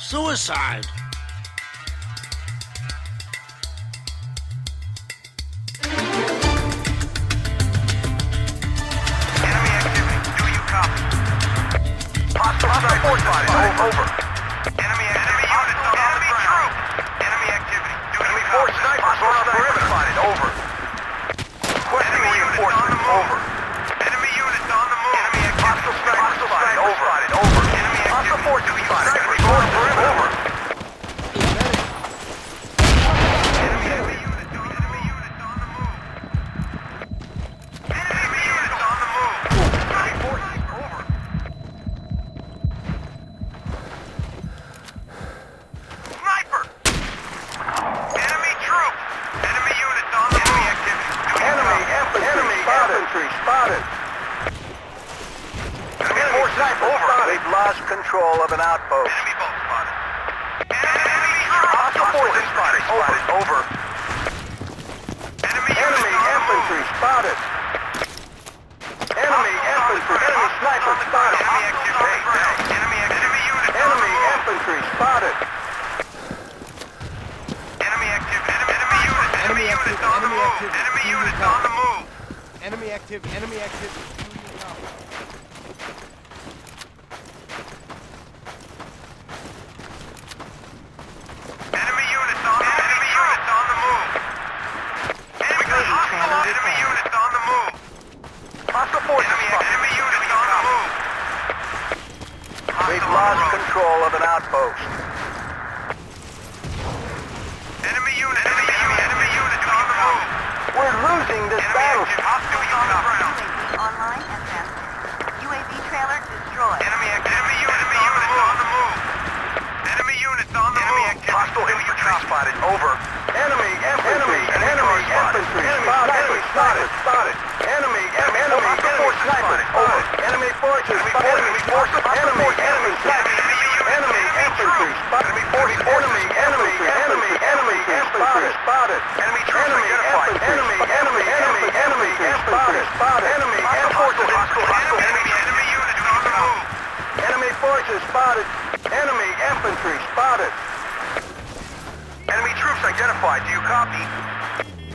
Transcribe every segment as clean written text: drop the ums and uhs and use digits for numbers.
Suicide. Enemy activity. Do you copy? Hostile sniper spotted. Over. Enemy units on the ground. Enemy activity. Do you copy? Snipers on perimeter spotted. Over. Requesting reinforcements. Over. Enemy units on the move. Enemy activity. Hostile sniper spotted. Over. Over. Enemy activity. Hostile forces spotted. Enemy on perimeter. Over. Control of an outpost. Enemy boat spotted. Enemy hostile forces spotted. Over. Enemy infantry spotted. Enemy infantry. Enemy sniper spotted. Enemy infantry spotted. Enemy activity. Enemy units on the move. Enemy units on the move. Enemy activity. Enemy activity. Control of an outpost. Enemy unit on the move. We're losing this battle. Hostile on the ground. Online and transferred. UAV trailer destroyed. Enemy units on the move. Enemy units on the move. Hostile infantry spotted. Over. Enemy infantry spotted. Enemy forces spotted. Over. Enemy forces spotted. Enemy infantry spotted. Enemy infantry spotted. Enemy troops identified. Enemy spotted. Enemy forces hostile. Enemy units on the move. Enemy forces spotted. Enemy infantry spotted. Enemy troops identified. Do you copy?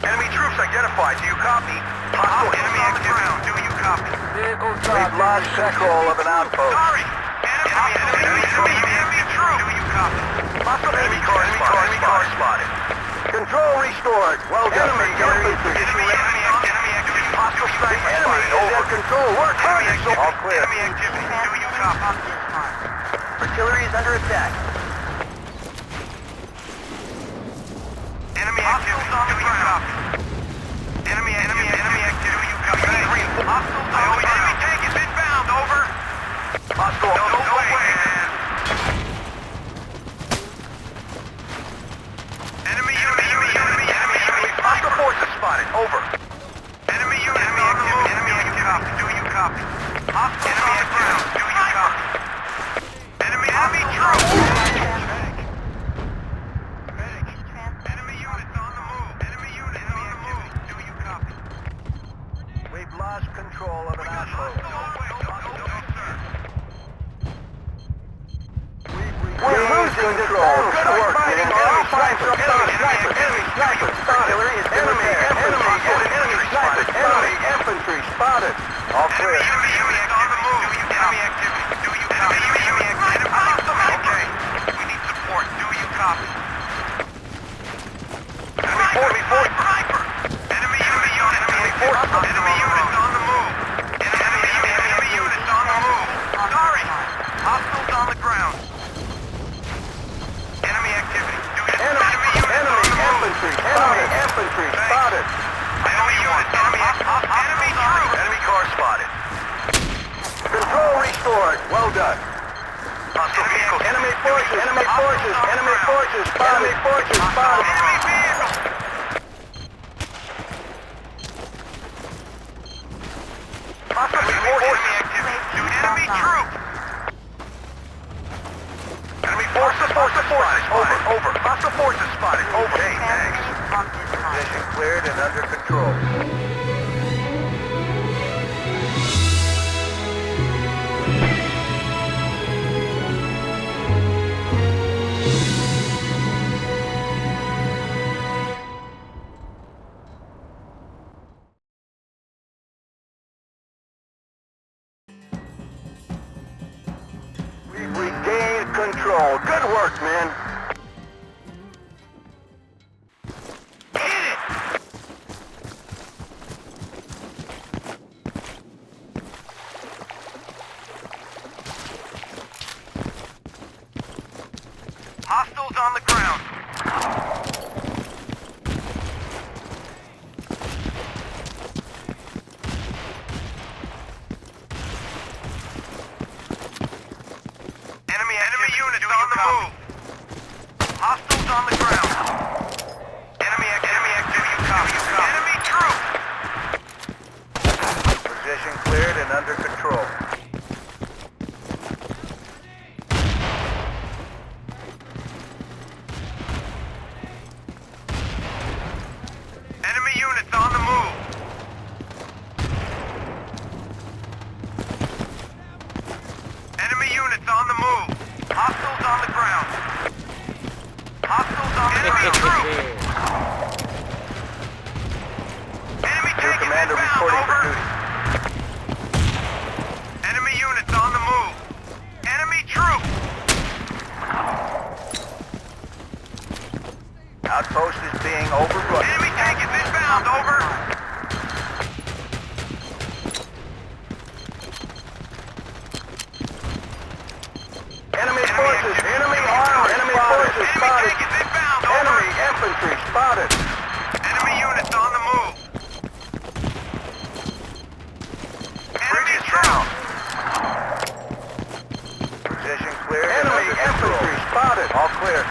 Enemy troops identified. Do you copy? Hostile enemy activity. Do you copy? We've lost control of an outpost. Sorry. Enemy troop. Do you copy? Hostile enemy car spotted. Control restored. Well done. Enemy activity. Hostile sniper spotted. Over. Control. Work hard. All clear. Enemy activity. Do you copy? Artillery is under attack. Enemy activity. Do you copy? Enemy activity. Do you copy? Enemy tank is inbound. Over. Hostile. No way, man. Enemy hostile forces spotted. Over. Enemy activity. Copy. Do you copy? Hostile enemy activity. Do you copy? Enemy troop. Enemy units on the move. Enemy activity. Do you copy? We've lost control of an outpost. We're losing control. Good work, man. Enemy sniper. Artillery is enemy sniper. Enemy infantry spotted. All clear. Enemy on the move. Enemy activity. Do you copy? Enemy activity. Okay. We need support. Do you copy? Enemy sniper. Enemy units on the move. Enemy units on the move. Sorry. Hostiles on the ground. Enemy activity. Enemy infantry spotted. Enemy car spotted. Control restored. Well done. Enemy forces spotted. Enemy vehicle. Enemy troop. Enemy forces spotted. Over. Hostile forces spotted. Over. Hey, thanks. Position cleared and under control. work, man. Hostiles on the ground. Enemy units on the move. Hostiles on the ground. Enemy activity. Enemy troops. Position cleared and under control. Enemy units on the move. Enemy units on the move. Hostiles on the ground. Hostiles on the ground. Troops. Enemy Your tank commander is reporting inbound. for Over. duty. Enemy units on the move. Enemy troops. Outpost is being overrun. Enemy tank is inbound. Over. Enemy forces, enemy armor, enemy forces Enemy spotted. tank is inbound. Over. Enemy infantry spotted. Enemy units on the move. Enemy down. troops. Position clear. Enemy infantry spotted. All clear.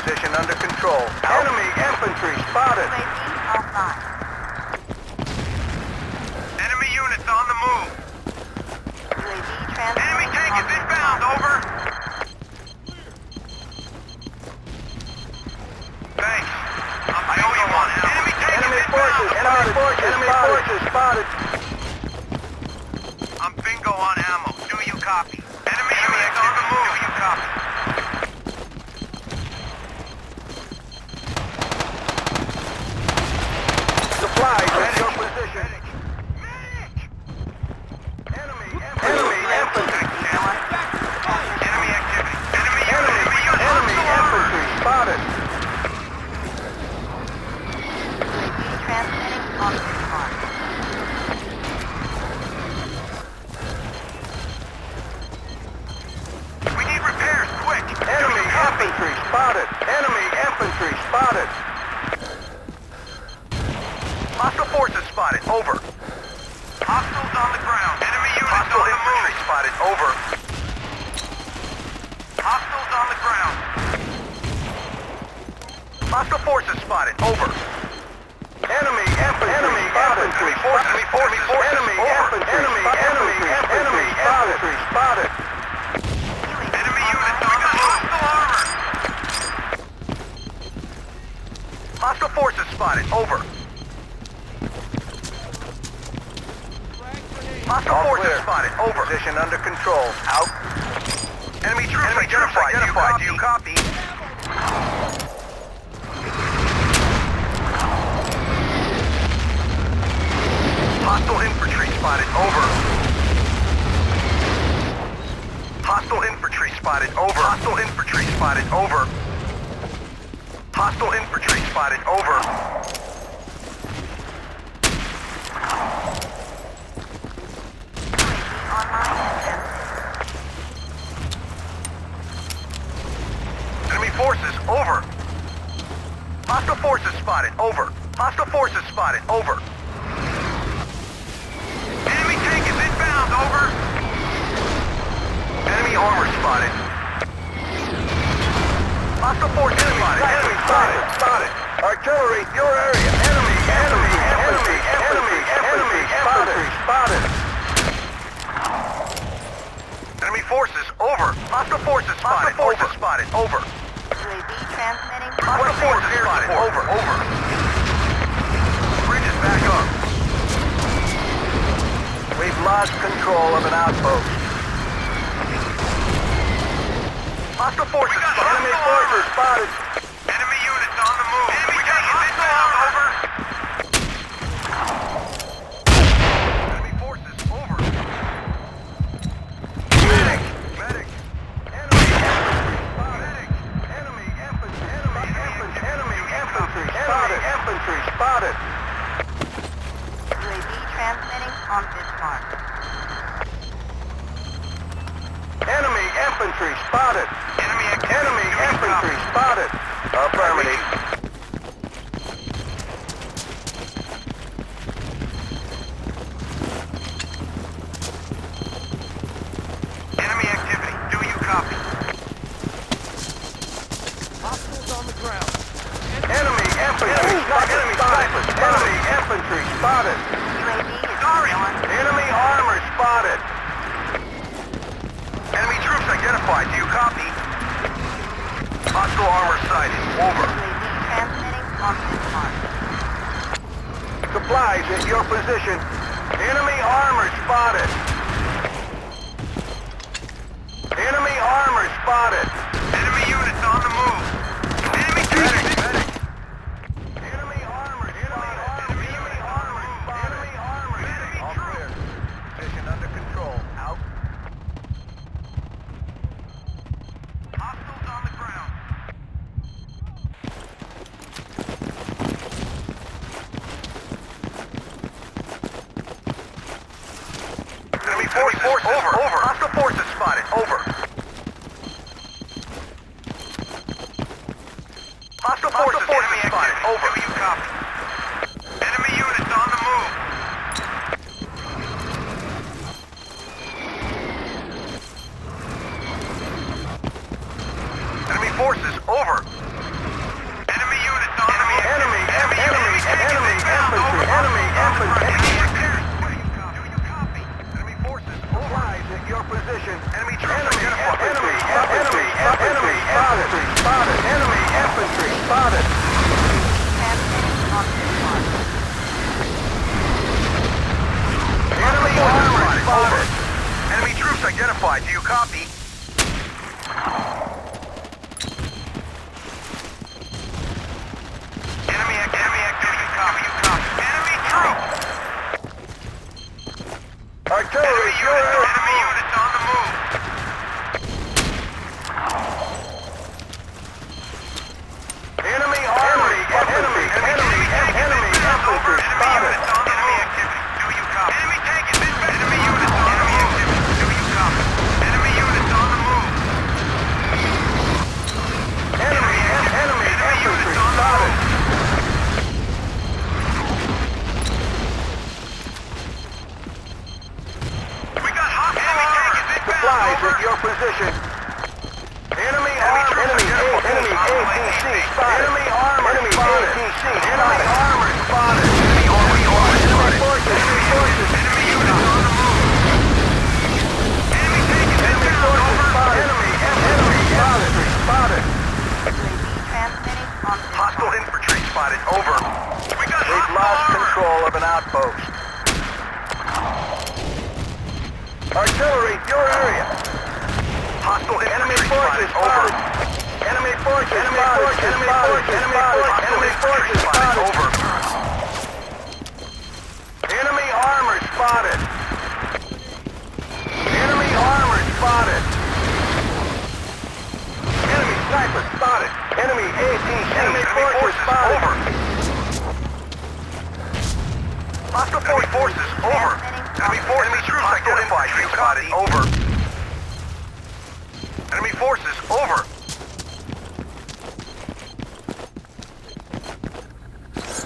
Position under control. Enemy infantry spotted. UAV offline. Enemy units on the move. UAV transmitting. Enemy tank is on- inbound. Over. Thanks. I owe you one. Enemy tank Enemy is forces inbound. spotted. Enemy forces spotted. I'm bingo on ammo. Do you copy? Enemy units on the move. Do you copy? Supplies at your position. Enemy infantry. Enemy activity. Enemy Infantry spotted. UAV transmitting on respawn. We need repairs, quick! Enemy infantry spotted. Enemy infantry spotted. Hostile forces spotted, over. Hostiles on the ground. Enemy units on the move. Spotted, over. Hostiles on the ground. Hostile forces spotted, over. Enemy infantry spotted. Enemy forces Spotted. Enemy units on the move. Hostile armor. Hostile forces spotted, over. Hostile All forces clear. spotted, over. Position under control. Out. Enemy troops identified. Do you copy? Hostile infantry spotted, over. Hostile infantry spotted, over. Hostile infantry spotted, over. Hostile infantry spotted, over. UAV online. Enemy forces, over. Hostile forces spotted, over. Hostile forces spotted, over. Enemy tank is inbound, over. Enemy armor spotted. Hostile forces spotted. Enemy spotted. Artillery, your area. Enemy spotted. Enemy forces, over. Hostile forces spotted. Hostile forces spotted, over. UAV transmitting on Hostile forces spotted, over. Bridge is back up. We've lost control of an outpost. Hostile forces spotted. Enemy forces spotted. Enemy units on the move. Enemy tank is inbound, over. Enemy forces, over. Medic. Enemy infantry spotted. Medic. spotted. Enemy infantry spotted. Affirmative. Enemy activity. Do you copy? Hostiles on the ground. Enemy infantry spotted. Enemy infantry spotted. UAV is Sorry. on. Enemy armor spotted. Enemy troops identified. Do you copy? Hostile armor sighted. Over. UAV transmitting on this mark. Supplies at your position. Enemy armor spotted. Enemy armor spotted. Enemy units on the move. Enemy troops. Enemy armor spotted. Enemy armor spotted. Enemy armor. All clear. Position under control. Out. Hostiles on the ground. Enemy forces. Over. Hostile forces spotted. Over. Hostile forces spotted. Over. Do you copy? Enemy units on the move. Enemy forces. Over. Enemy units on the move. Enemy infantry. Enemy infantry. Do you copy? Enemy forces. Supplies at your position. Enemy troops identified. Enemy infantry spotted. Enemy infantry spotted. Transmitting on this mark. Enemy armor spotted. Enemy troops identified. Do you copy? Enemy activity. Copy. You copy. Enemy troops. Artillery, Enemy units on the move. Enemy armor. Enemy infantry spotted. Enemy activity. Do you copy? Enemy taken. Enemy units on the move. Do you copy? Enemy units on the move. Enemy infantry spotted. We got hostile armor. Supplies at your position. Enemy armor. Enemy APC spotted. Enemy armor spotted. Enemy armor spotted. Enemy forces. Enemy units on the move. Enemy taken. Enemy forces spotted. Enemy infantry spotted. UAV transmitting on this Hostile mark. infantry spotted. Over. We got We've hostile lost armor. control of an outpost. Artillery, your area. Hostile Enemy infantry forces spotted. Over. spotted. Enemy forces spotted. Enemy forces spotted. Over. Enemy armor spotted. Enemy armor spotted. Enemy sniper spotted. Enemy APC. Enemy forces spotted. Over. Hostile forces. Over. Enemy troops identified. You spotted. Over. Enemy forces. Over.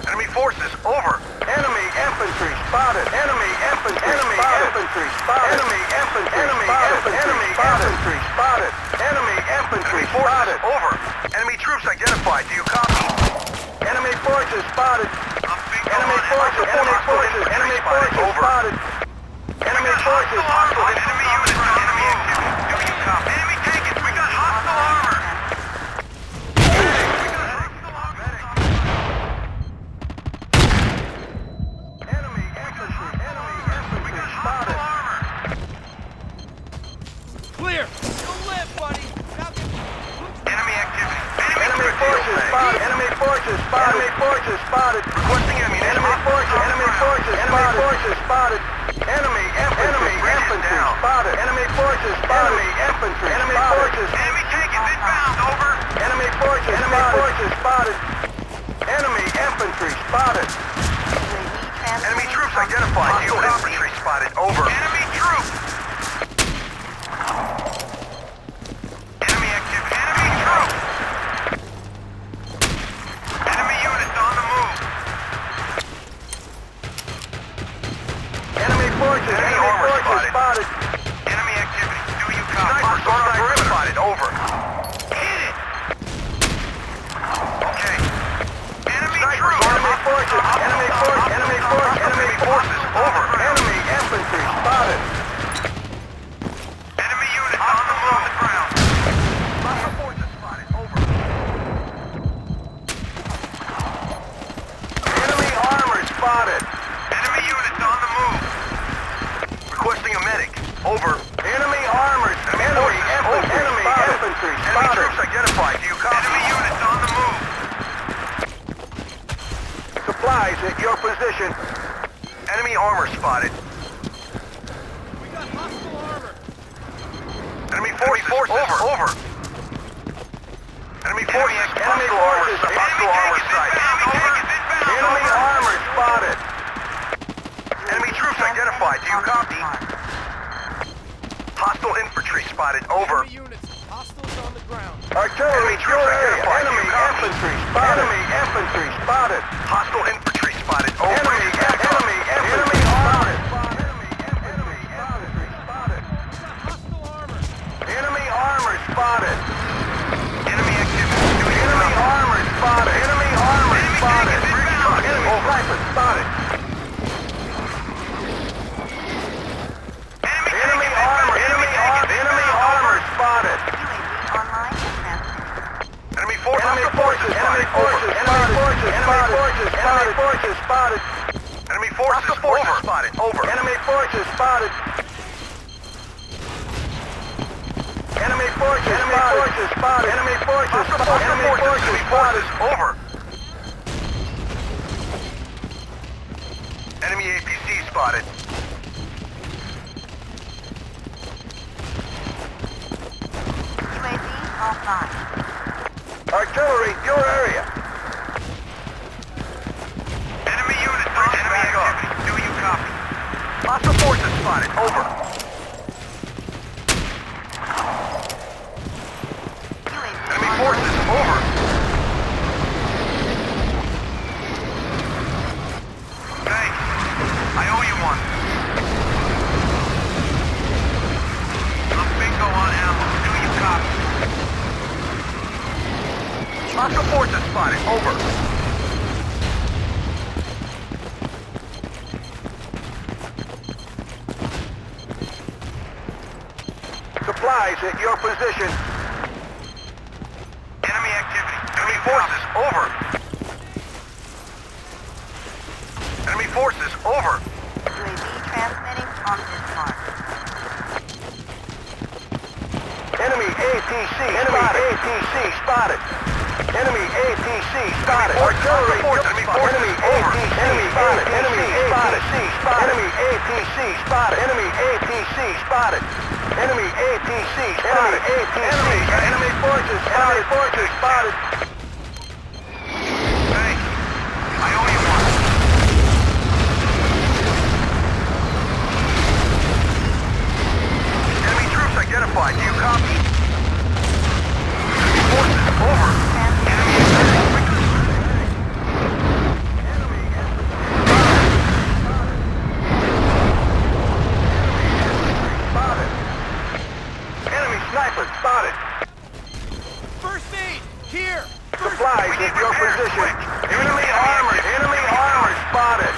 Enemy forces. Over. Enemy infantry spotted. Enemy infantry spotted. Enemy infantry spotted. Enemy infantry spotted. Enemy infantry Enemy forces. spotted. Over. Enemy troops identified. Do you copy? Enemy forces spotted. Enemy forces. Enemy forces. Enemy forces Over. spotted. Enemy forces. Enemy units. Enemy activity. Do you copy? Enemy taken. We got hostile armor. We got hostile armor. Enemy infantry. Enemy infantry spotted. Clear. You'll live, buddy. Now get... Enemy activity. Enemy forces spotted. Enemy forces spotted. Enemy forces spotted. Requesting ammunition. Enemy forces spotted. Enemy infantry spotted. Enemy forces spotted. Enemy infantry. Enemy forces. Enemy taken. Inbound. Over. Enemy forces spotted. Enemy infantry spotted. UAV Enemy transmitting troops on this identified. mark. Field infantry spotted. Over. Enemy troops. spotted. troops identified. Do you copy? Enemy units on the move. Supplies at your position. Enemy armor spotted. We got hostile armor. Enemy forces over. Enemy forces. Hostile armor sight. Enemy armor spotted. Enemy troops identified. Do you copy? Hostile infantry spotted. Over. Enemy units. Hostiles on the ground. Artillery, Enemy troops your area. identified. Enemy You copy? infantry spotted. Enemy infantry spotted. Hostile infantry spotted. Over. Enemy infantry spotted. Enemy infantry spotted. We got hostile armor. Enemy armor spotted. Enemy activity. Do you Enemy copy? armor spotted. Enemy armor spotted. Enemy sniper spotted. Enemy armor spotted. UAV online and transmitting. Enemy forces. Enemy forces spotted. Enemy forces spotted. Over. Enemy forces spotted. Enemy forces spotted. Enemy forces spotted. Enemy forces spotted. Over. Enemy APC spotted. UAV offline. Artillery, your area. Enemy units on enemy activity. Do you copy? Hostile forces spotted. Over. UAV Enemy online. forces. Over. Thanks. I owe you one. I'm bingo on ammo. Do you copy? Hostile forces spotted. Over. Supplies at your position. Enemy activity. Enemy forces. Over. Enemy forces. Over. UAV transmitting on this mark. Enemy APC spotted. Enemy APC spotted. Artillery, Enemy forces. enemy Over. APC spotted. Enemy APC spotted. Enemy APC spotted. Enemy APC spotted. Enemy APC spotted. Enemy forces spotted. Thanks. I owe you one. Enemy troops identified. Do you copy? Enemy forces. Over. Enemy activity. Spotted. Enemy sniper spotted. First aid. Here. Supplies at your position. Enemy armor spotted.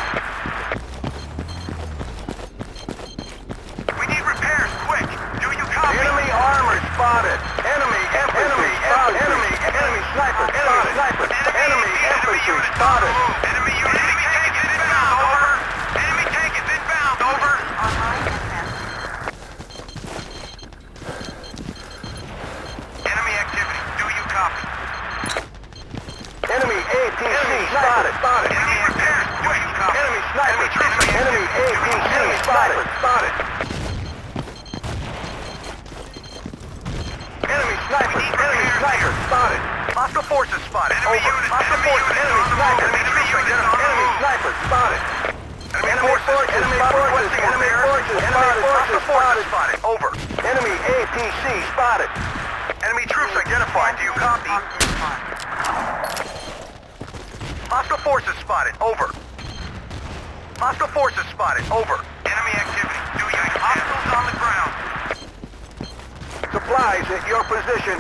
We need repairs. Quick. Do you copy? Enemy armor spotted. Enemy infantry spotted. Enemy sniper spotted. Enemy infantry spotted. Enemy unit. Enemy tank is inbound. Over. Enemy tank is inbound. Over. Online and transmitting. Enemy activity. Do you copy? Enemy APC spotted. Enemy repairs. Do you copy? Enemy sniper. Enemy APC spotted. Enemy sniper spotted. Hostile forces spotted. Enemy Over. unit. Hostile forces. Enemy sniper. Enemy unit on the Enemy move. sniper spotted. Enemy forces. Enemy forces Spotted. Over. Enemy APC spotted. Enemy troops identified. Do you copy? On this mark. Hostile forces spotted. Over. Hostile forces spotted. Over. Enemy activity. Do you hostiles on the ground? Supplies at your position.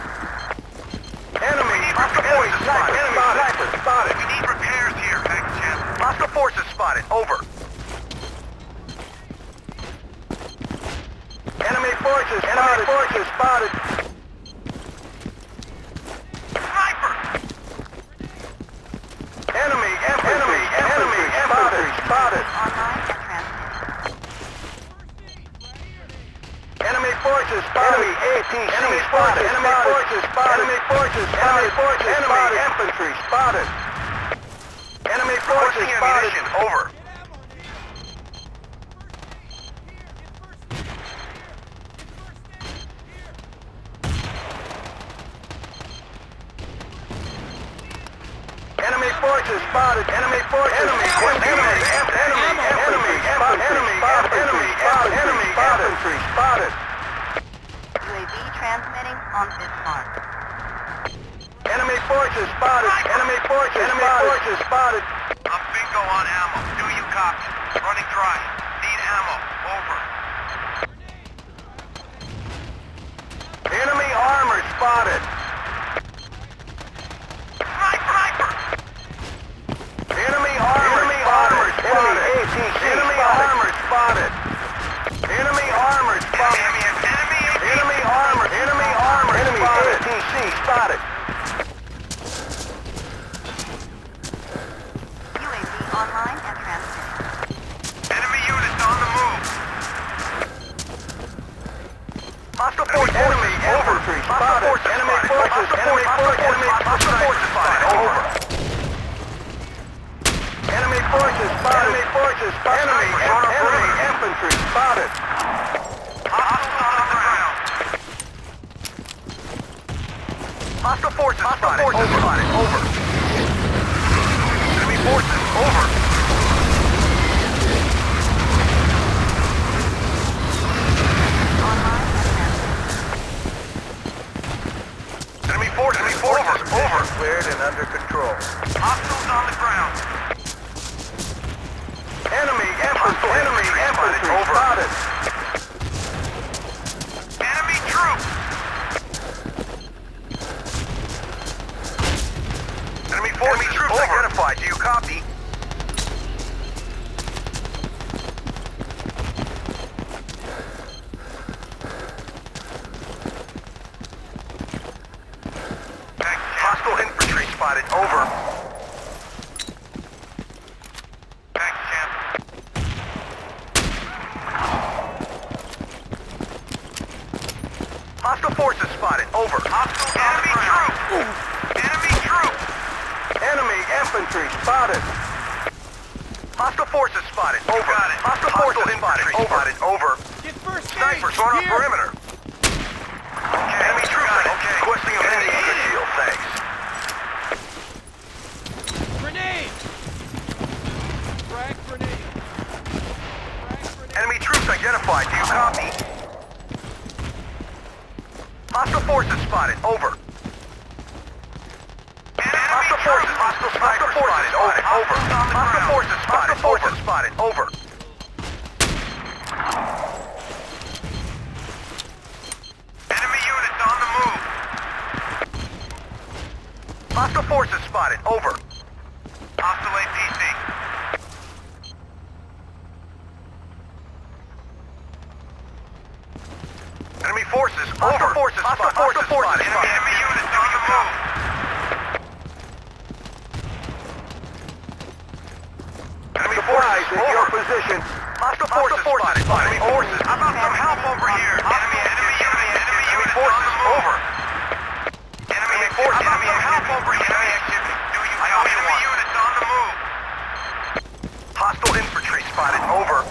Enemy Hostile forces spotted. sniper spotted. We need repairs here. Thanks, Jim. Hostile forces spotted. Over. Enemy forces spotted. Sniper! Enemy infantry spotted. Online and transmitting. Enemy forces spotted. Enemy APC spotted. Enemy forces spotted. Enemy forces spotted. Enemy infantry spotted. Enemy forces spotted. Over. Enemy forces spotted. Enemy forces. Enemy infantry spotted. UAV transmitting on this mark. Enemy forces spotted. Enemy forces spotted. I'm bingo on ammo. Do you copy? Running dry. Need ammo. Over. Enemy armor spotted. Sniper! Enemy armor spotted. Enemy armor spotted. Enemy armor spotted. Enemy armor spotted. ATC spotted. UAV online and transmitting. Enemy units on the move. Hostile force. Enemy infantry spotted. Enemy forces. Hostile forces spotted. Over. Enemy forces spotted. Enemy forces spotted. Enemy infantry spotted. Hostiles on the ground. Hostile forces spotted. Over. Enemy forces. Over. Online and transmitting. Enemy forces. Over. Cleared and under control. Hostiles on the ground. Enemy infantry spotted. Enemy troops. Enemy troops identified. Do you copy? Hostile infantry spotted. Over. Thanks, champ. Hostile forces spotted. Over. Hostile enemy troops. Enemy troops. Enemy infantry spotted. Hostile forces spotted. Over. Got it. Hostile forces spotted. Over. Get first aid! Snipers on our Here! perimeter. Okay. Enemy troops. Okay. Requesting a enemy. Good deal. Thanks. Grenade! Frag grenade. Enemy troops identified. Do you copy? Hostile forces spotted. Over. Hostile forces. Hostile snipers spotted. Over. Hostile forces spotted. Forces spotted. Over. Enemy units on the move. Hostile forces spotted. Over. Hostile APC. Enemy forces. Hostile forces. Hostile forces spotted. Enemy units on the move. Enemy Supplies forces. at your Over. position. Hostile forces spotted. Enemy forces. How about some help over here? Enemy forces. Over. Enemy forces. How about some help over here? Enemy units on the move. Hostile infantry spotted. Over.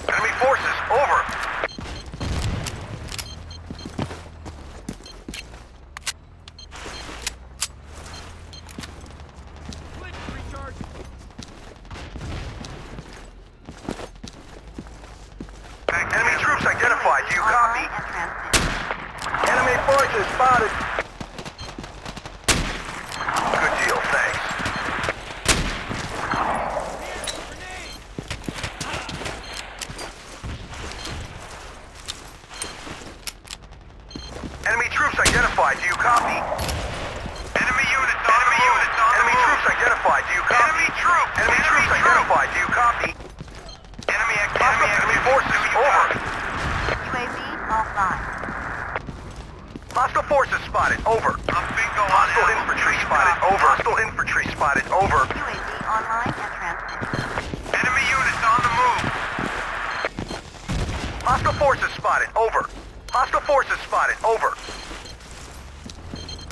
Enemy forces. Over. Blitz recharge. Enemy troops identified. Do you copy? Online and transmitting. Enemy forces spotted. Good deal. Thanks. Enemy troops identified. Do you copy? Enemy units on the move. Enemy troops identified. Do you copy? Enemy troops identified. Do you copy? Enemy forces. Over. UAV offline. Hostile forces spotted. Over. Hostile infantry spotted. Over. Hostile infantry spotted. Over. UAV online and transmitting. Enemy units on the move. Hostile forces spotted. Over. Hostile forces spotted. Over.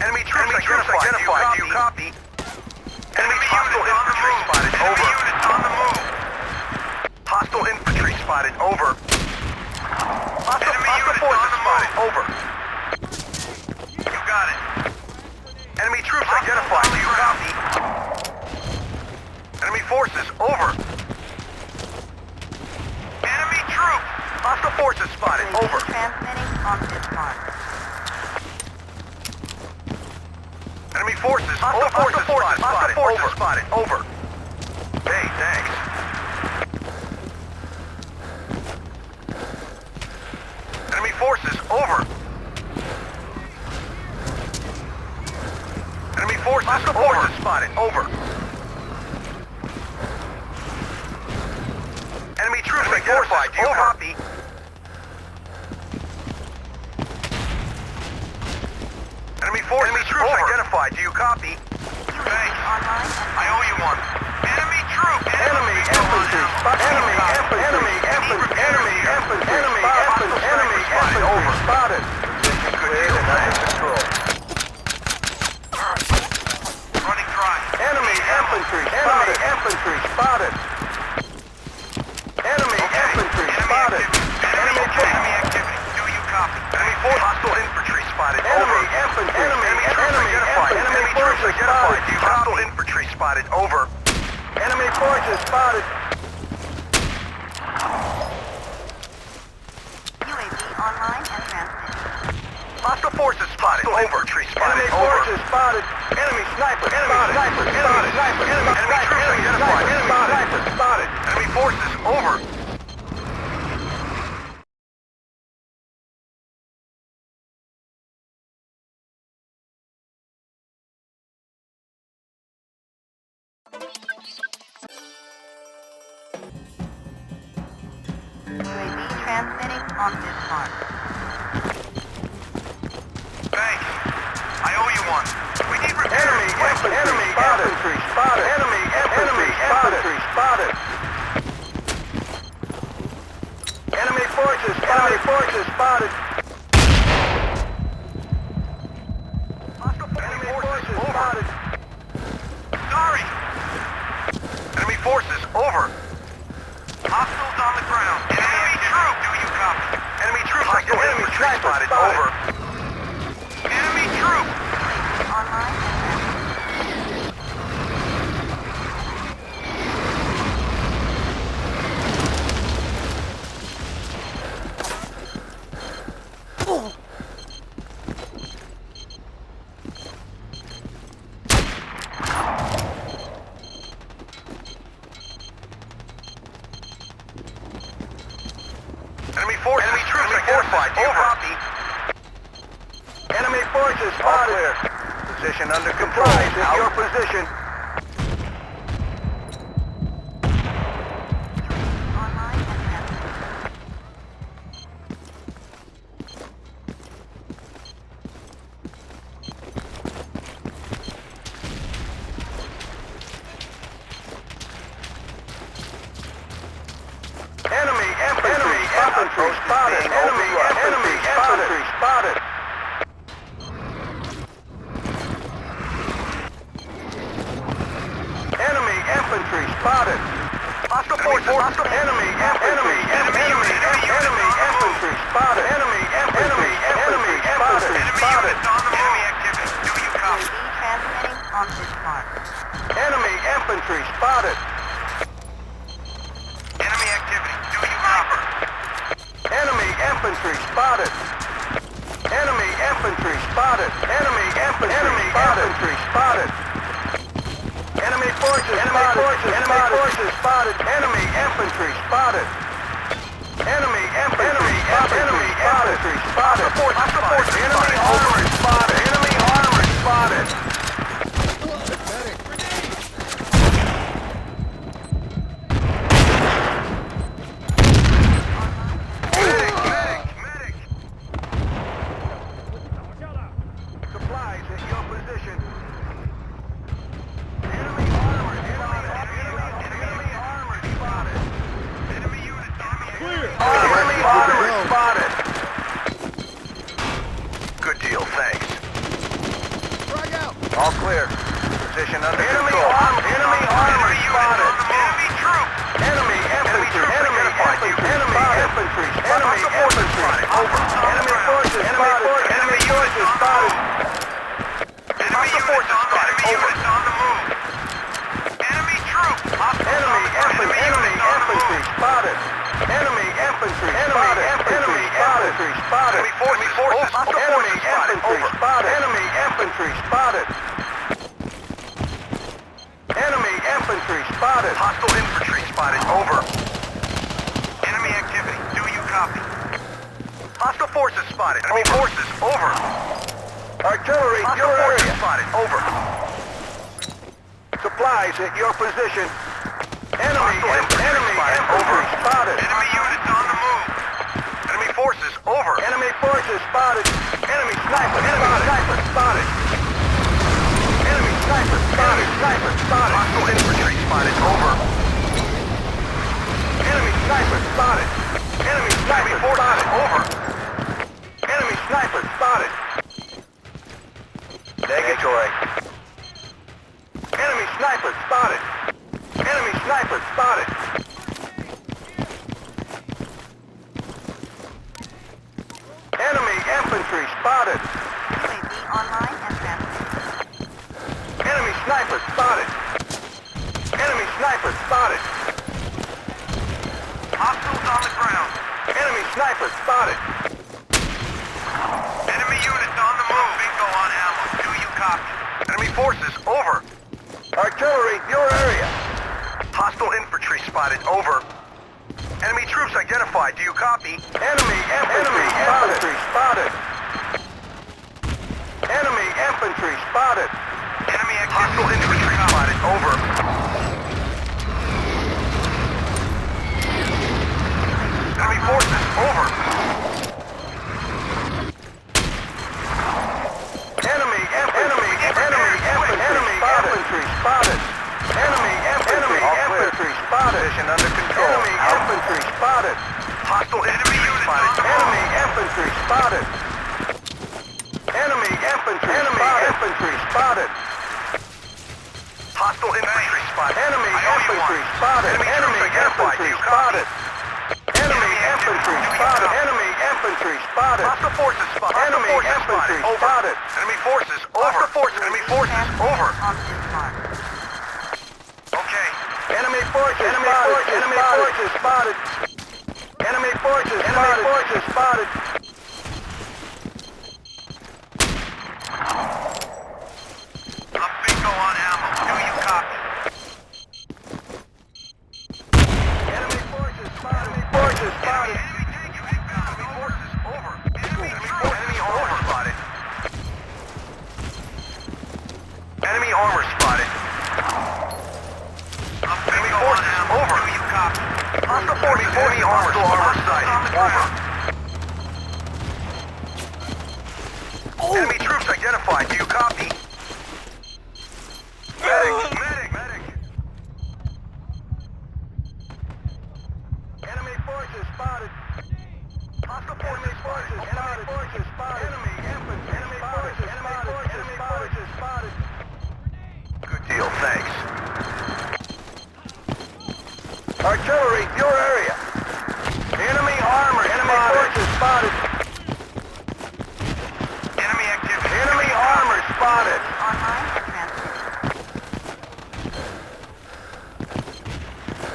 Enemy troops identified. Do you copy? Enemy hostile infantry spotted. Over. Units on the move. Hostile infantry spotted. Over. Enemy Hostile units forces on the spotted. move. Over. You got it. Enemy troops identified. Do you copy? Enemy forces. Over. Enemy troops. Hostile forces spotted. UAV Over. transmitting on this mark. Enemy forces. Hostile forces spotted. Hostile forces spotted. Over. Hey, thanks. Enemy forces. Over. Enemy forces. Hostile forces spotted. Over. Enemy troops identified. Do you copy? Enemy forces. Enemy troops identified. Do you copy? Thanks. Online I owe you one. Enemy troops. Enemy infantry. Enemy infantry. Enemy infantry. Enemy infantry. Enemy infantry. Enemy infantry. Over. Spotted. Position cleared and under control. Running dry. Enemy infantry. Enemy infantry. Spotted. Enemy infantry. Spotted. Enemy activity. Do you copy? Enemy force. Hostile infantry spotted. Over. Enemy infantry. Enemy identified. Enemy forces identified. Do you copy? Hostile infantry spotted. Over. Enemy forces spotted. UAV online and transmitting. Hostile forces spotted. Infantry spotted. Enemy forces spotted. Enemy sniper. Enemy sniper. Enemy sniper. Enemy troops identified. Enemy sniper spotted. Enemy forces. Over. UAV transmitting on this mark. Thanks. I owe you one. We need repairs. Enemy infantry spotted. Enemy infantry spotted. Enemy forces spotted. Enemy forces spotted. Enemy forces spotted. Sorry. Enemy forces over. Hostiles on the ground. Enemy troop. Do you copy? Enemy troops enemy spotted. Over. Enemy troop. Online and transmitting. Enemy forces. Enemy troops identified. Over. Enemy forces spotted. Position under control. Out. Your position. Online and transmitting. Enemy infantry spotted. Enemy infantry spotted. Enemy infantry spotted. Hostile forces. Enemy infantry spotted. Enemy infantry spotted. Units on the move. Enemy activity. Do you copy? UAV transmitting on this mark. Enemy infantry spotted. Enemy activity. Do you copy? Enemy infantry spotted. Enemy infantry spotted. Enemy infantry spotted. Enemy forces spotted. Enemy forces spotted. Enemy infantry spotted. Enemy infantry spotted. Enemy armor spotted. Enemy armor spotted. Medic! Supplies at your position. Enemy armor spotted. Enemy units. Clear. Enemy armor Position under control. Enemy armor spotted. Enemy troops. Enemy infantry. Enemy infantry. Enemy infantry. Enemy infantry. Over. Enemy forces spotted. Enemy forces spotted. Enemy forces spotted. Over. On the move. Enemy troops. Enemy infantry. Enemy infantry spotted. Enemy infantry spotted. Enemy infantry spotted. Enemy forces spotted. Enemy infantry spotted. Enemy infantry spotted. Enemy infantry spotted. Hostile infantry spotted. Over. Enemy activity. Do you copy? Hostile forces spotted. Enemy forces. Over. Artillery, Hostile your forces area. spotted. Over. Supplies at your position. Enemy Hostile infantry spotted. Over. infantry spotted. Enemy units on the move. Enemy forces. Over. Enemy forces spotted. Enemy sniper. Enemy sniper spotted. Enemy sniper spotted. Sniper spotted. Hostile infantry spotted. Over. Enemy sniper spotted. Enemy sniper spotted. Over. Enemy sniper spotted. Negatory. Enemy sniper spotted. Enemy sniper spotted. Enemy infantry spotted. UAV online and transmitting. Enemy sniper spotted. Enemy sniper spotted. Hostiles on the ground. Enemy sniper spotted. Enemy units on the move. Bingo on ammo. Do you copy? Enemy forces. Over. Artillery, your area. Hostile infantry spotted. Over. Enemy troops identified. Do you copy? Enemy infantry spotted. Enemy infantry spotted. Enemy activity. Hostile infantry spotted. Over. Enemy forces. Over. Enemy infantry spotted. Enemy infantry spotted. Position under control. Enemy infantry spotted. Hostile enemy units spotted. Enemy infantry spotted. Enemy infantry spotted. Hostile infantry spotted. Enemy I owe you infantry one. spotted. Enemy Enemy troops identified. Do infantry you copy? spotted. Enemy infantry spotted. Enemy infantry spotted. Hostile forces spotted. Hostile Enemy forces infantry spotted. Over. spotted. Enemy forces. Over. Hostile forces. Enemy forces. Over. On this mark. Okay. Enemy forces spotted. Enemy forces spotted. Enemy forces spotted. I'm bingo on ammo. Do you copy? Enemy forces spotted. Enemy forces spotted. Enemy taken. Enemy forces. Over. Enemy armor spotted. Enemy armor spotted. I'm bingo on ammo. Over. Do you copy? Hostile forces. Enemy armor sighted. Over. Enemy troops identified. Do you copy? Medic. Enemy forces spotted. Hostile forces spotted. Enemy forces spotted. Enemy infantry. Enemy forces spotted. Enemy forces spotted. Good deal. Thanks. Artillery, your area. Enemy armor. Enemy forces spotted. Enemy activity. Enemy armor spotted. Online and transmitting.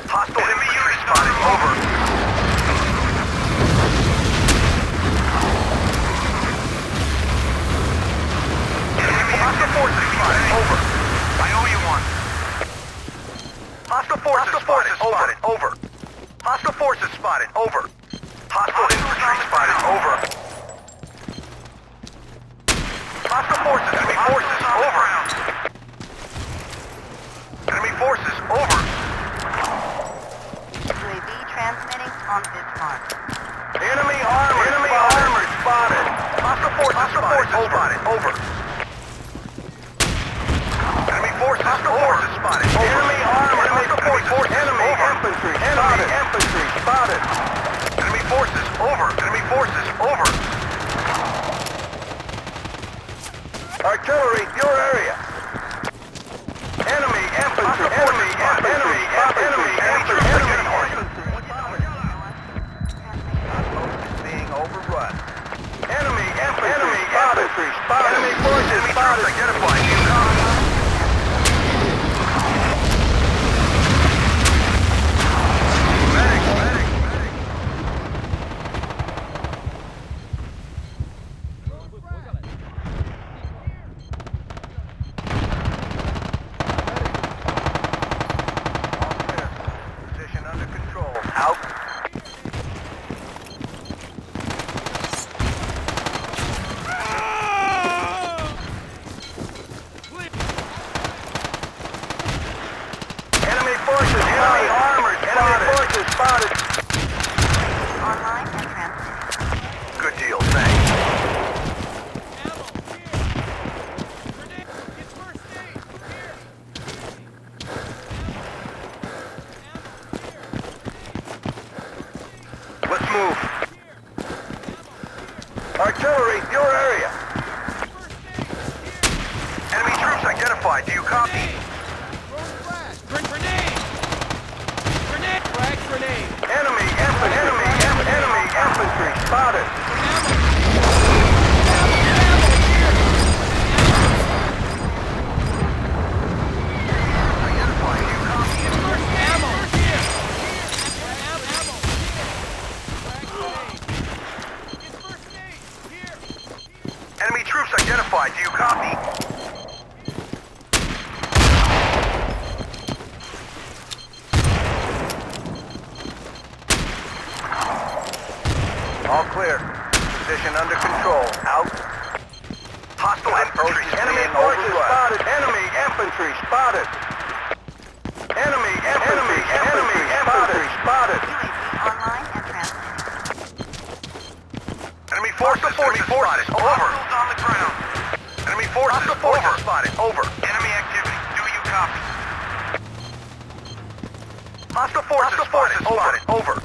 Hostile enemy unit spotted. Over. Enemy hostile forces spotted. Over. I owe you one. Hostile forces spotted. Over. Hostile forces spotted. Over. Hostile infantry spotted. Over. Hostile forces. Enemy forces. Over. Enemy forces. Over. UAV transmitting on this mark. Enemy armor spotted. Hostile forces spotted. Over. Enemy forces. Hostile forces spotted. Over. Enemy armor. Hostile forces. Enemy Over. infantry. Enemy infantry spotted. Enemy forces. Over. Enemy forces. Over. Artillery, your area. overrun. Enemy infantry spotted. Enemy forces spotted. Identified. Do you copy? Medic. All clear. Position under control. Out. Enemy forces spotted. Enemy forces spotted. Online and transmitting. Good deal, thanks. Let's move. Artillery, your area. Enemy troops identified. Do you copy? Enemy infantry spotted. Identified. Do you copy? Enemy troops identified. Do you copy? All clear. Position under control. Out. Hostile infantry. Enemy forces spotted. Enemy infantry spotted. Enemy infantry spotted. UAV online and transmitting. Enemy forces spotted. Over. On the ground. Enemy forces spotted. Over. Enemy activity. Do you copy? Hostile forces spotted. Over.